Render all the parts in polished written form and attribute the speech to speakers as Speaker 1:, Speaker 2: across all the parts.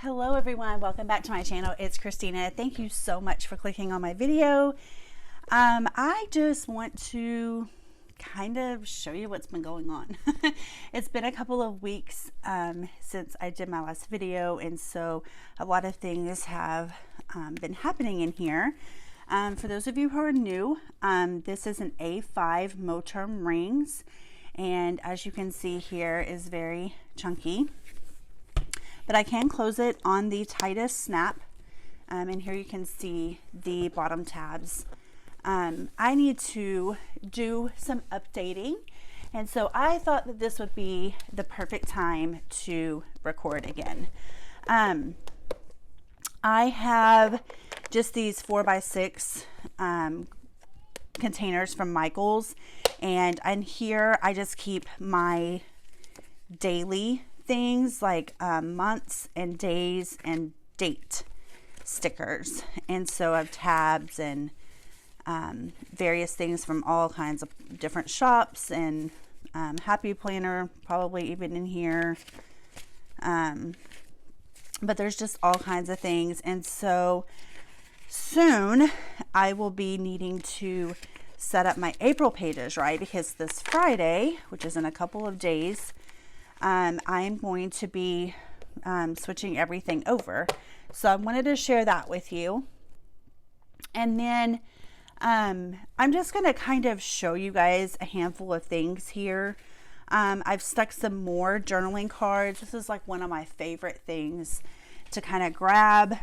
Speaker 1: Hello everyone, welcome back to my channel. It's Christina. Thank you so much for clicking on my video. I just want to kind of show you what's been going on. It's been a couple of weeks since I did my last video, and so a lot of things have been happening in here. For those of you who are new, this is an A5 Moterm rings, and as you can see here is very chunky. But I can close it on the tightest snap, and here you can see the bottom tabs. I need to do some updating, and so I thought that this would be the perfect time to record again. I have just these 4x6 containers from Michaels, and in here I just keep my daily things like months and days and date stickers, and so I have tabs and various things from all kinds of different shops, and Happy Planner probably even in here, but there's just all kinds of things. And so soon I will be needing to set up my April pages, right? Because this Friday, which is in a couple of days, I'm going to be switching everything over. So I wanted to share that with you. And then I'm just going to kind of show you guys a handful of things here. I've stuck some more journaling cards. This is like one of my favorite things to kind of grab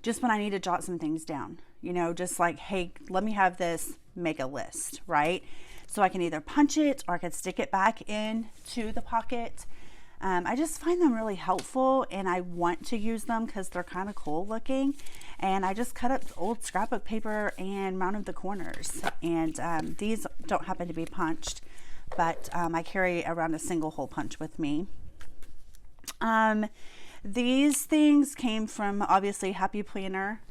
Speaker 1: just when I need to jot some things down. You know, just like, hey, let me have this, make a list, right? So I can either punch it or I can stick it back into the pocket. I just find them really helpful, and I want to use them because they're kind of cool looking. And I just cut up old scrapbook paper and mounted the corners. And these don't happen to be punched, but I carry around a single hole punch with me. These things came from obviously Happy Planner,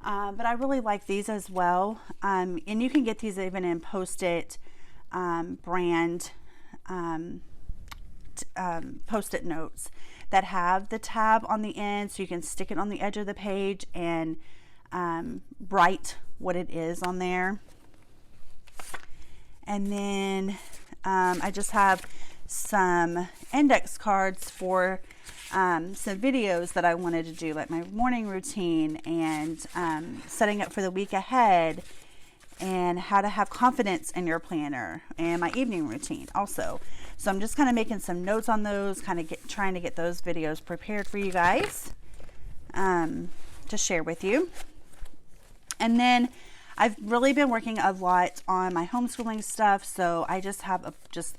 Speaker 1: but I really like these as well. And you can get these even in Post-it brand Post-it notes that have the tab on the end, so you can stick it on the edge of the page and write what it is on there. And then I just have some index cards for some videos that I wanted to do, like my morning routine and setting up for the week ahead, and how to have confidence in your planner, and my evening routine also. So I'm just kind of making some notes on those, kind of trying to get those videos prepared for you guys to share with you. And then I've really been working a lot on my homeschooling stuff, so I just have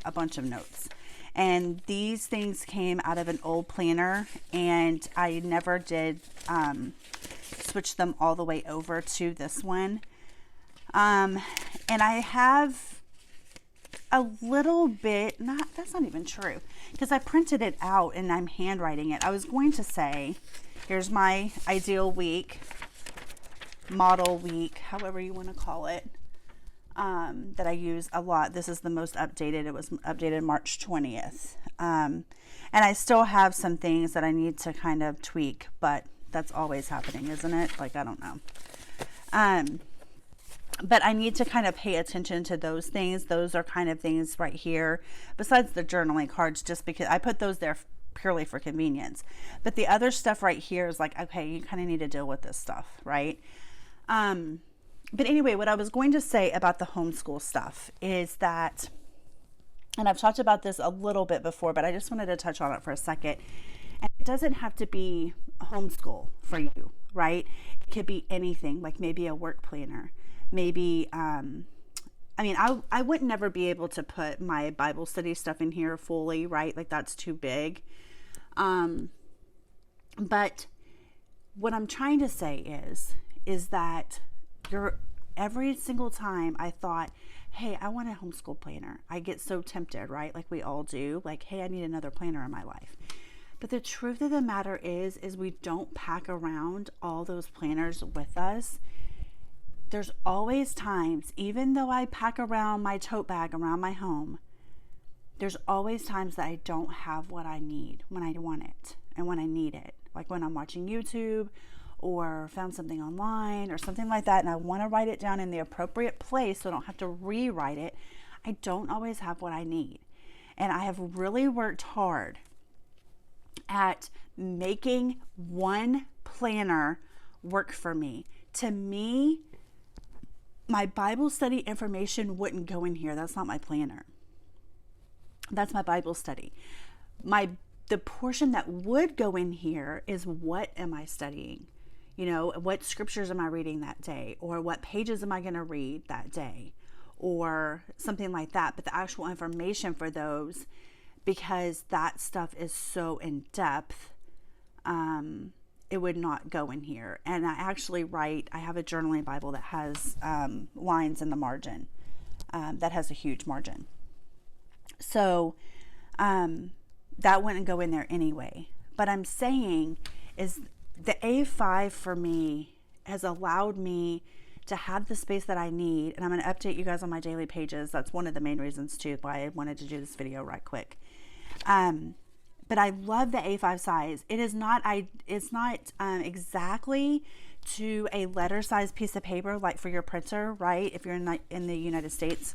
Speaker 1: a bunch of notes. And these things came out of an old planner, and I never did switch them all the way over to this one. And I have a little bit, that's not even true, because I printed it out and I'm handwriting it. I was going to say, here's my ideal week, model week, however you want to call it, that I use a lot. This is the most updated. It was updated March 20th. And I still have some things that I need to kind of tweak, but that's always happening, isn't it? Like, I don't know. But I need to kind of pay attention to those things. Those are kind of things right here, besides the journaling cards, just because I put those there purely for convenience. But the other stuff right here is like, okay, you kind of need to deal with this stuff, right? But anyway, what I was going to say about the homeschool stuff is that, and I've talked about this a little bit before, but I just wanted to touch on it for a second. And it doesn't have to be a homeschool for you, right? It could be anything, like maybe a work planner. Maybe, I mean, I would never be able to put my Bible study stuff in here fully, right? Like, that's too big. But what I'm trying to say is that every single time I thought, hey, I want a homeschool planner, I get so tempted, right? Like we all do, like, hey, I need another planner in my life. But the truth of the matter is we don't pack around all those planners with us. There's always times, even though I pack around my tote bag around my home, there's always times that I don't have what I need when I want it and when I need it. Like when I'm watching YouTube or found something online or something like that, and I want to write it down in the appropriate place so I don't have to rewrite it. I don't always have what I need. And I have really worked hard at making one planner work for me. To me, my Bible study information wouldn't go in here. That's not my planner. That's my Bible study. The portion that would go in here is, what am I studying? What scriptures am I reading that day? Or what pages am I going to read that day? Or something like that. But the actual information for those, because that stuff is so in depth, it would not go in here. And I actually I have a journaling Bible that has lines in the margin, that has a huge margin. So that wouldn't go in there anyway. But I'm saying is the A5 for me has allowed me to have the space that I need. And I'm going to update you guys on my daily pages. That's one of the main reasons too why I wanted to do this video right quick. But I love the A5 size. It's not exactly to a letter size piece of paper like for your printer, right? If you're in the United States.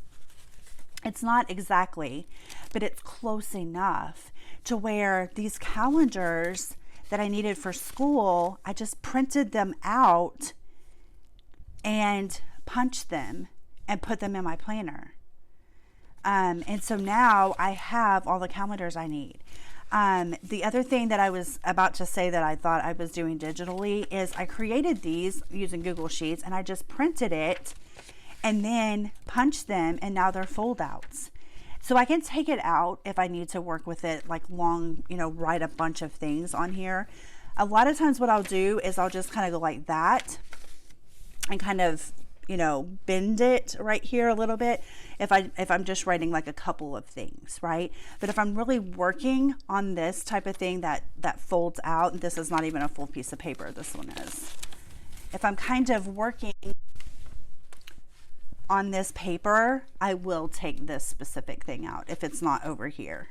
Speaker 1: It's not exactly, but it's close enough to where these calendars that I needed for school, I just printed them out and punched them and put them in my planner. And so now I have all the calendars I need. The other thing that I was about to say that I thought I was doing digitally is I created these using Google Sheets, and I just printed it and then punch them, and now they're fold outs. So I can take it out if I need to work with it like long, write a bunch of things on here. A lot of times what I'll do is I'll just kind of go like that and kind of, bend it right here a little bit if I'm just writing like a couple of things, right? But if I'm really working on this type of thing that folds out, this is not even a full piece of paper, this one is. If I'm kind of working on this paper, I will take this specific thing out if it's not over here.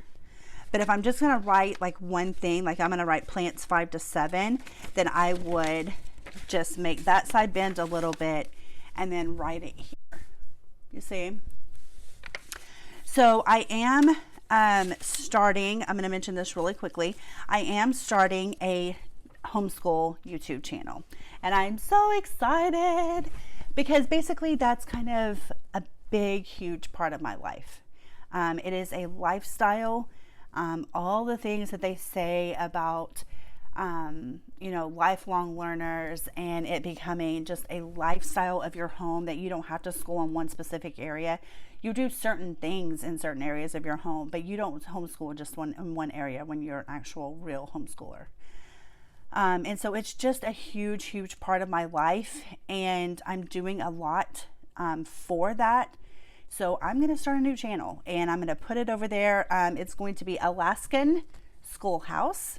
Speaker 1: But if I'm just going to write like one thing, like I'm going to write plants 5 to 7, then I would just make that side bend a little bit and then write it here. You see? So I am starting, I'm going to mention this really quickly. I am starting a homeschool YouTube channel, and I'm so excited because basically that's kind of a big, huge part of my life. It is a lifestyle. All the things that they say about, lifelong learners and it becoming just a lifestyle of your home, that you don't have to school in one specific area. You do certain things in certain areas of your home, but you don't homeschool just in one area when you're an actual real homeschooler. And so it's just a huge, huge part of my life, and I'm doing a lot for that. So I'm going to start a new channel, and I'm going to put it over there. It's going to be Alaskan Schoolhouse,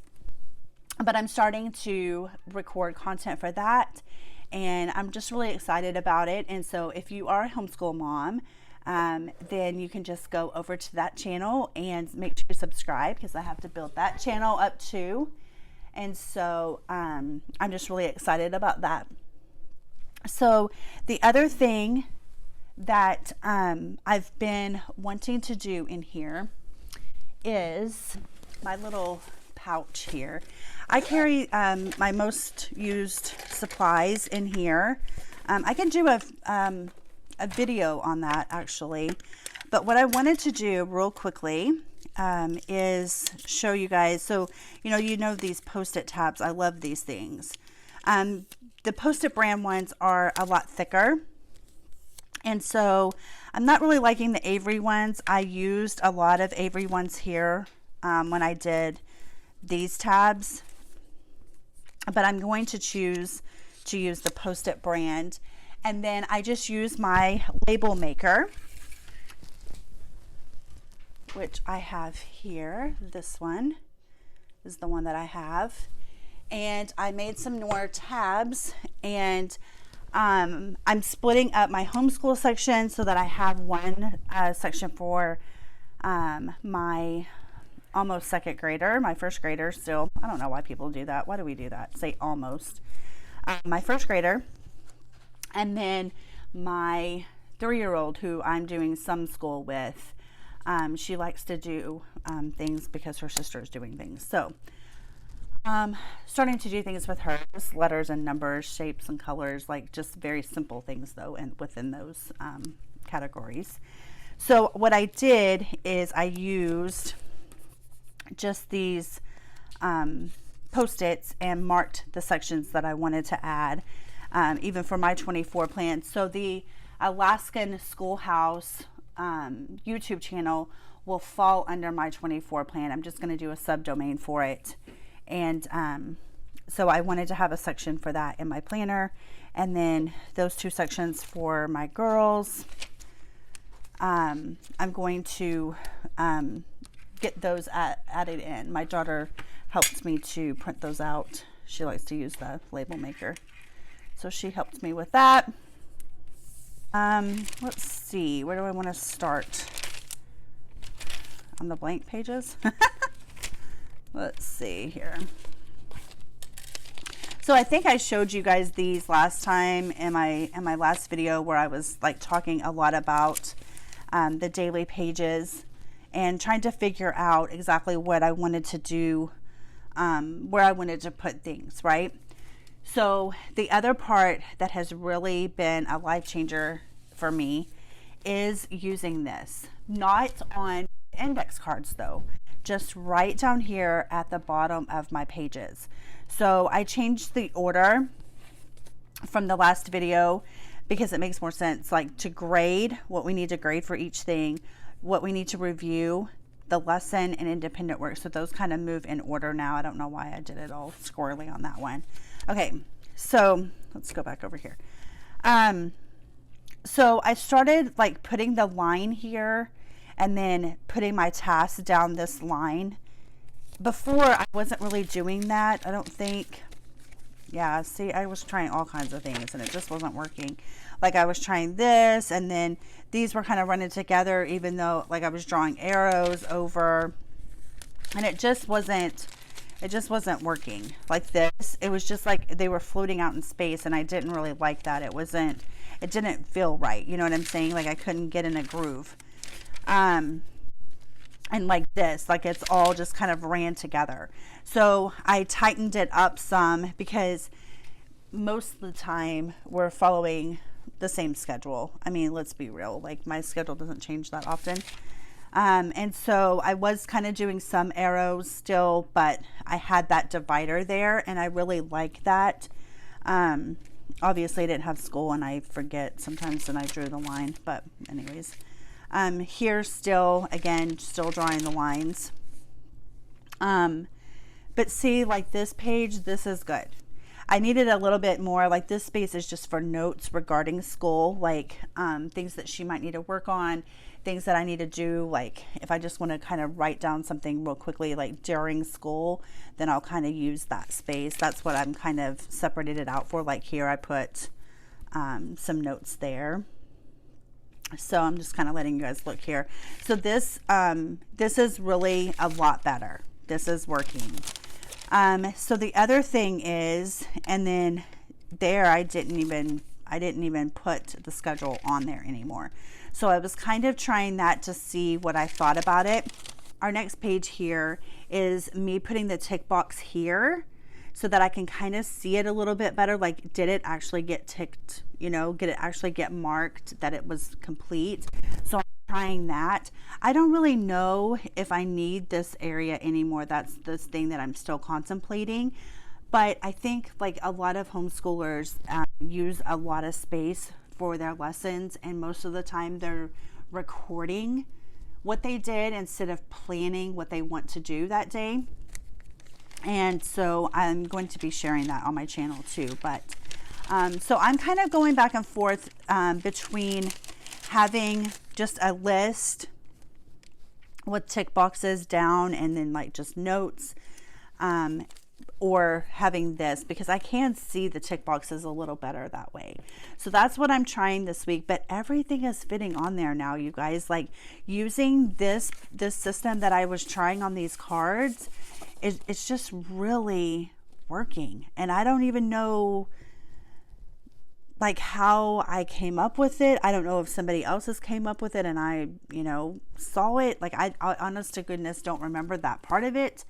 Speaker 1: but I'm starting to record content for that, and I'm just really excited about it. And so if you are a homeschool mom, then you can just go over to that channel and make sure you subscribe, because I have to build that channel up too. And so I'm just really excited about that. So the other thing that I've been wanting to do in here is my little pouch here. I carry my most used supplies in here. I can do a video on that actually, but what I wanted to do real quickly is show you guys. So you know these Post-it tabs, I love these things. The Post-it brand ones are a lot thicker, and so I'm not really liking the Avery ones. I used a lot of Avery ones here when I did these tabs, but I'm going to choose to use the Post-it brand. And then I just use my label maker, which I have here. This one is the one that I have. And I made some more tabs, and I'm splitting up my homeschool section so that I have one section for my almost second grader, my first grader still, I don't know why people do that. Why do we do that? Say almost. My first grader, and then my 3-year-old who I'm doing some school with. She likes to do things because her sister is doing things. So starting to do things with her, just letters and numbers, shapes and colors, like just very simple things though, and within those categories. So what I did is I used just these Post-its and marked the sections that I wanted to add, even for my 24 plan. So the Alaskan Schoolhouse YouTube channel will fall under my 24 plan. I'm just going to do a subdomain for it. And so I wanted to have a section for that in my planner. And then those 2 sections for my girls. I'm going to get those added in. My daughter helped me to print those out. She likes to use the label maker. So she helped me with that. Let's see, where do I want to start? On the blank pages? Let's see here. So I think I showed you guys these last time in my last video, where I was like talking a lot about the daily pages and trying to figure out exactly what I wanted to do, where I wanted to put things, right? So the other part that has really been a life changer for me is using this, not on index cards though, just right down here at the bottom of my pages. So I changed the order from the last video because it makes more sense, like to grade what we need to grade for each thing, what we need to review, the lesson, and independent work. So those kind of move in order now. I don't know why I did it all squirrely on that one. Okay, so let's go back over here. So I started like putting the line here and then putting my tasks down this line. Before, I wasn't really doing that, I don't think. Yeah, see, I was trying all kinds of things and it just wasn't working. Like I was trying this, and then these were kind of running together, even though like I was drawing arrows over, and it just wasn't working like this. It was just like they were floating out in space, and I didn't really like that. It didn't feel right. You know what I'm saying? Like I couldn't get in a groove. And like this, like it's all just kind of ran together. So I tightened it up some because most of the time we're following the same schedule. I mean, let's be real, like my schedule doesn't change that often. And so I was kind of doing some arrows still, but I had that divider there and I really like that. Obviously I didn't have school and I forget sometimes when I drew the line, but anyways, here still, again, still drawing the lines. But see, like this page, this is good. I needed a little bit more, like this space is just for notes regarding school, like things that she might need to work on, things that I need to do, like if I just want to kind of write down something real quickly, like during school, then I'll kind of use that space. That's what I'm kind of separated it out for. Like here I put some notes there. So I'm just kind of letting you guys look here. So this is really a lot better. This is working. So the other thing is, and then there I didn't even put the schedule on there anymore. So I was kind of trying that to see what I thought about it. Our next page here is me putting the tick box here so that I can kind of see it a little bit better. Like, did it actually get ticked? You know, did it actually get marked that it was complete? So I'm trying that. I don't really know if I need this area anymore. That's this thing that I'm still contemplating. But I think like a lot of homeschoolers use a lot of space for their lessons, and most of the time they're recording what they did instead of planning what they want to do that day. And so I'm going to be sharing that on my channel too. But so I'm kind of going back and forth between having just a list with tick boxes down and then like just notes, or having this, because I can see the tick boxes a little better that way. So that's what I'm trying this week, but everything is fitting on there now, you guys. Like using this system that I was trying on these cards, it's just really working. And I don't even know like how I came up with it. I don't know if somebody else's came up with it and I, saw it. Like I honest to goodness don't remember that part of it.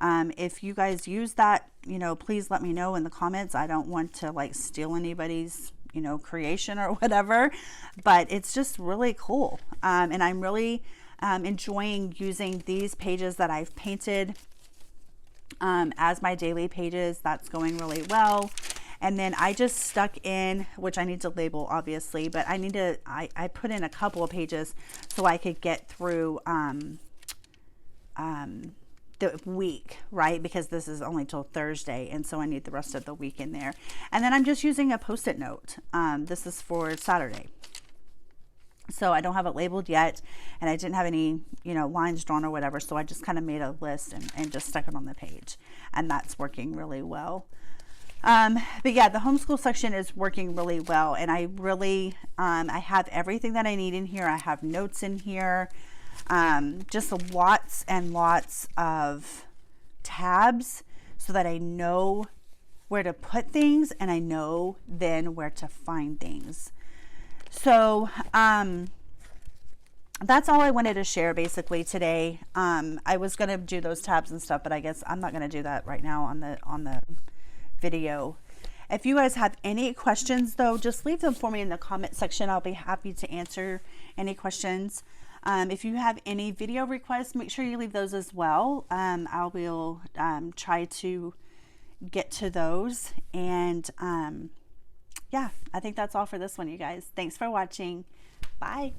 Speaker 1: If you guys use that, please let me know in the comments. I don't want to like steal anybody's, creation or whatever, but it's just really cool. And I'm really enjoying using these pages that I've painted as my daily pages. That's going really well. And then I just stuck in, which I need to label obviously, but I put in a couple of pages so I could get through the week, right? Because this is only till Thursday, and so I need the rest of the week in there. And then I'm just using a Post-it note. This is for Saturday. So I don't have it labeled yet, and I didn't have any, lines drawn or whatever. So I just kind of made a list and just stuck it on the page, and that's working really well. But yeah, the homeschool section is working really well, and I really, I have everything that I need in here. I have notes in here, just lots and lots of tabs so that I know where to put things, and I know then where to find things. So, that's all I wanted to share basically today. I was going to do those tabs and stuff, but I guess I'm not going to do that right now on the video. If you guys have any questions though, just leave them for me in the comment section. I'll be happy to answer any questions. If you have any video requests, make sure you leave those as well. I will try to get to those. And yeah, I think that's all for this one, you guys. Thanks for watching. Bye.